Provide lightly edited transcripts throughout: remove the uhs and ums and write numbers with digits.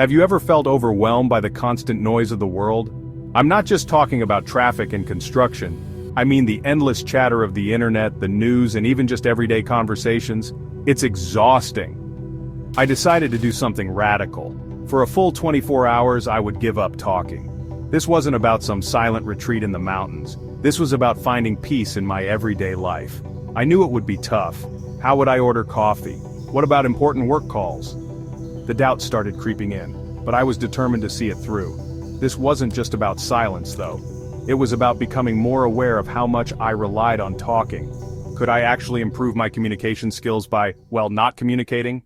Have you ever felt overwhelmed by the constant noise of the world? I'm not just talking about traffic and construction. I mean the endless chatter of the internet, the news, and even just everyday conversations. It's exhausting. I decided to do something radical. For a full 24 hours, I would give up talking. This wasn't about some silent retreat in the mountains. This was about finding peace in my everyday life. I knew it would be tough. How would I order coffee? What about important work calls? The doubt started creeping in, but I was determined to see it through. This wasn't just about silence, though. It was about becoming more aware of how much I relied on talking. Could I actually improve my communication skills by, well, not communicating?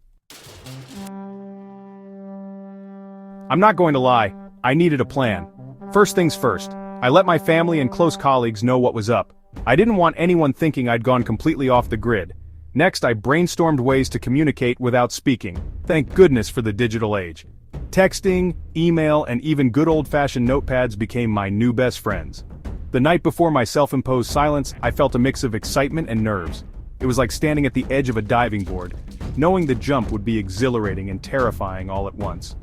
I'm not going to lie, I needed a plan. First things first, I let my family and close colleagues know what was up. I didn't want anyone thinking I'd gone completely off the grid. Next, I brainstormed ways to communicate without speaking. Thank goodness for the digital age. Texting, email, and even good old-fashioned notepads became my new best friends. The night before my self-imposed silence, I felt a mix of excitement and nerves. It was like standing at the edge of a diving board, knowing the jump would be exhilarating and terrifying all at once.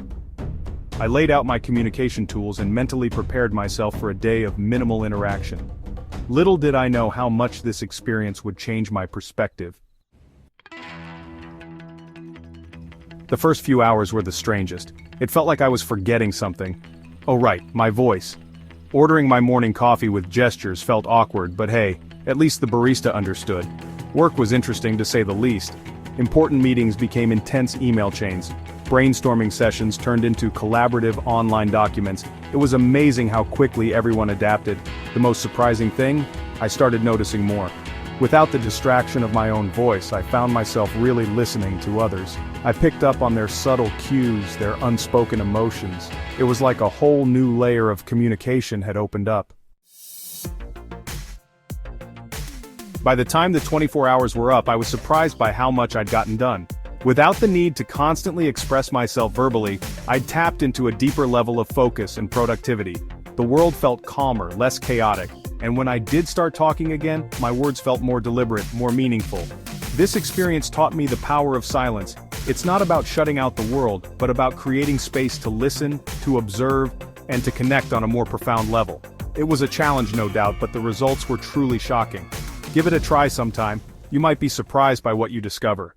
I laid out my communication tools and mentally prepared myself for a day of minimal interaction. Little did I know how much this experience would change my perspective. The first few hours were the strangest. It felt like I was forgetting something. Oh right, my voice. Ordering my morning coffee with gestures felt awkward, but hey, at least the barista understood. Work was interesting to say the least. Important meetings became intense email chains. Brainstorming sessions turned into collaborative online documents. It was amazing how quickly everyone adapted. The most surprising thing? I started noticing more. Without the distraction of my own voice, I found myself really listening to others. I picked up on their subtle cues, their unspoken emotions. It was like a whole new layer of communication had opened up. By the time the 24 hours were up, I was surprised by how much I'd gotten done. Without the need to constantly express myself verbally, I'd tapped into a deeper level of focus and productivity. The world felt calmer, less chaotic, and when I did start talking again, my words felt more deliberate, more meaningful. This experience taught me the power of silence. It's not about shutting out the world, but about creating space to listen, to observe, and to connect on a more profound level. It was a challenge, no doubt, but the results were truly shocking. Give it a try sometime. You might be surprised by what you discover.